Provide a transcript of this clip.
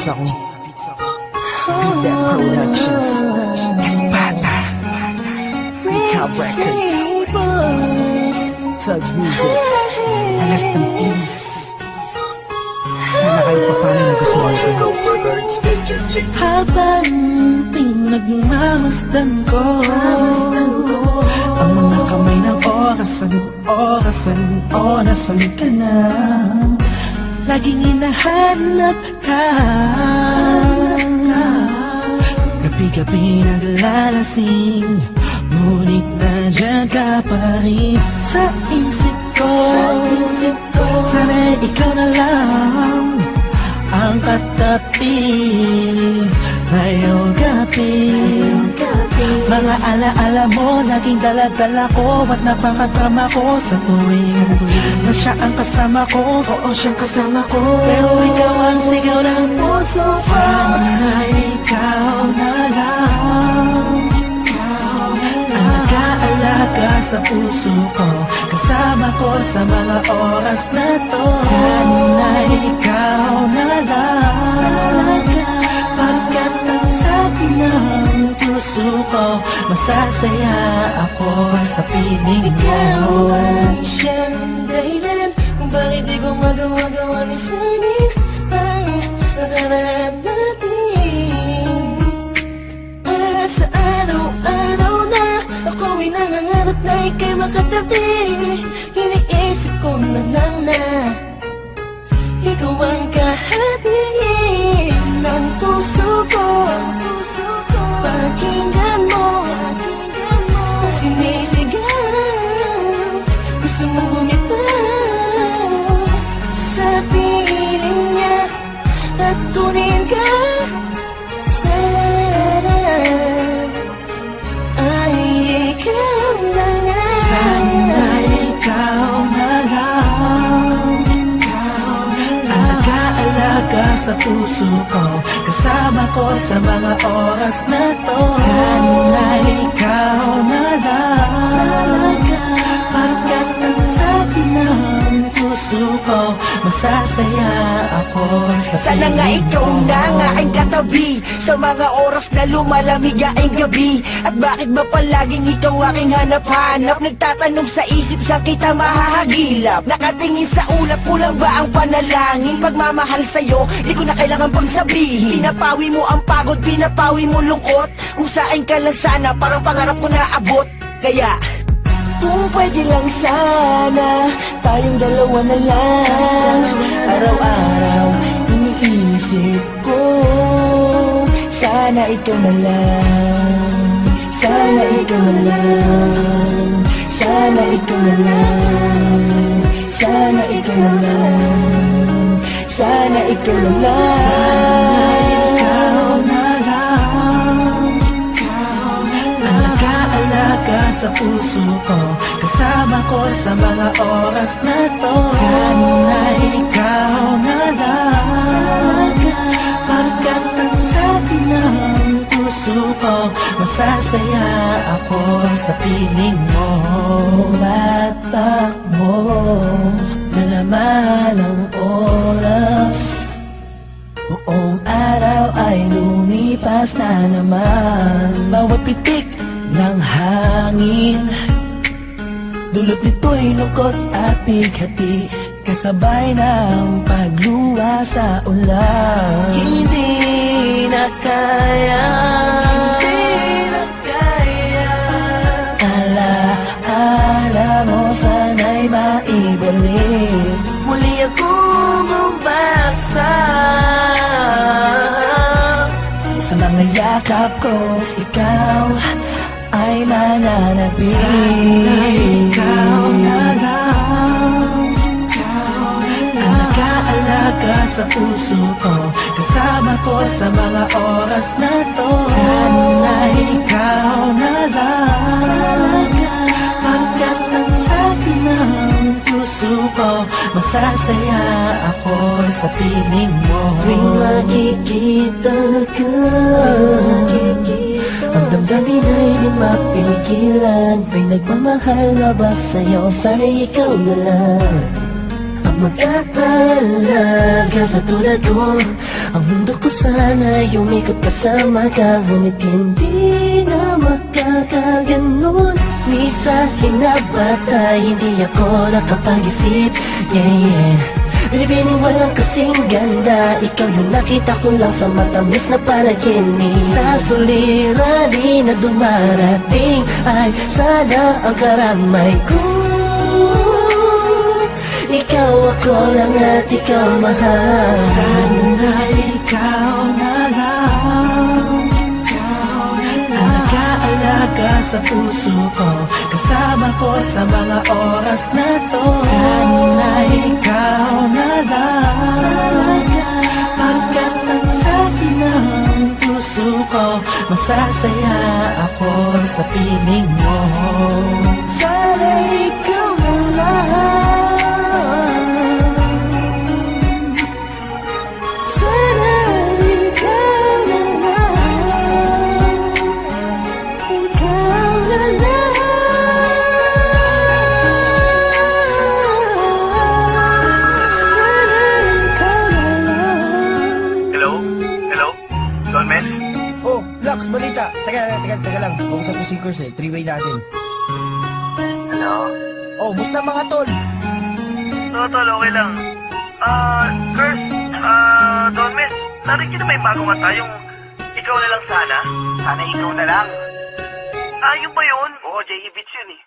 ako. Beat That Productions, Espada, Recap Records, Thugs Music, Alas ng Peace. Sana kayo paano nagustuhan ko. Habang pinagmamasdan ko ang mga kamay ng orasan, nasan ka na? Laging hinahanap ka, gabi-gabi naglalasing, ngunit nandiyan ka pa rin sa isip ko. Sana'y ikaw na lang ang katabi ngayong gabi. Mga alaala mo laging dala-dala ko, at napakadrama ko sa tuwing na siya ang kasama ko. Oo, siyang kasama ko, pero ikaw ang sigaw ng puso ko. Sana ikaw na lang ang nag-aalaga sa puso ko, kasama ko sa mga oras na to. Sana ikaw na lang, pagkat ang sabi ng puso ko, masasaya ako sa piling mo. Ikaw ang siyang dahilan kung bakit di ko magawa-gawa ni sanin ang nakaraan natin. At sa araw-araw na ako'y nangangarap na ika'y makatabi, iniisip ko na lang na ikaw ang kahatiin ng puso ko. Pakinggan mo ang sinisigaw, gusto mong bumitaw sa piling niya at tunin ka. Sana ay ikaw na lang. Sana ikaw na lang ang nag-aalaga sa puso ko, kasama ko sa mga oras na to. Sana ikaw na lang, pagkat ang sabi ng puso ko, masasaya ako sa piling mo. Sana nga ikaw na nga ang katabi sa mga oras na lumalamig ang gabi. At bakit ba palaging ikaw aking hanap-hanap? Nagtatanong sa isip, saan kita mahahagilap? Nakatingin sa ulap, kulang ba ang panalangin? Pagmamahal sa'yo, di ko na kailangan pang sabihin. Pinapawi mo ang pagod, pinapawi mo lungkot. Kusain ka lang sana, parang pangarap ko na abot. Kaya kung pwede lang sana, tayong dalawa na lang. Araw-araw iniisip ko, sana ikaw na lang. Sana ikaw na lang. Sana ikaw na lang. Sana ikaw na lang. Sana ikaw na lang. Sa puso ko, kasama ko sa mga oras na to. Sana ikaw na lang, pagkat ang sabi ng puso ko, masasaya ako sa piling mo. Tumatakbo na naman ang oras, buong araw ay lumipas na naman. Bawat pitik ng hangin, dulot nito'y lungkot at bighati, kasabay ng pagluwa sa ulan. Hindi na kaya, alaala mo sana'y maibalik. Muli akong umasa sa mga yakap ko, ikaw ay mananatili. Sana ikaw na lang ang nag-aalaga sa puso ko, kasama ko sa mga oras na to. Sana ikaw na lang, pagkat ang sabi ng puso ko, masasaya ako sa piling mo. Tuwing makikita ka, ang damdamin ay di mapigilan. May nagmamahal na ba sa'yo? Sana ikaw na lang ang mag-aalaga sa tulad ko. Ang mundo ko sana umikot kasama ka, ngunit hindi na magkakaganon. Ni sa hinabata, hindi ako nakapag-isip. Binibining walang kasing ganda, ikaw yung nakita ko lang sa matamis na panaginip. Sa suliranin na dumarating ay sana ang karamay ko. Ikaw ako lang at ikaw mahal. Sana ikaw na lang, nag-aalaga sa puso ko, kasama ko sa mga oras na to. Sana ikaw na lang, pagkat ang sabi ng puso ko, masasaya ako sa piling mo. Sana ikaw na lang, balita. Teka lang. Kausap ko si Kurs eh. Three-way natin. Hello? Oh, musta mga tol? Tol, okay lang. Kurs, Don Mes, narinig niyo na may bago nga tayong ikaw na lang sana? Sana ikaw na lang. Yung ba yun? Oo, J.E. Beats yun eh.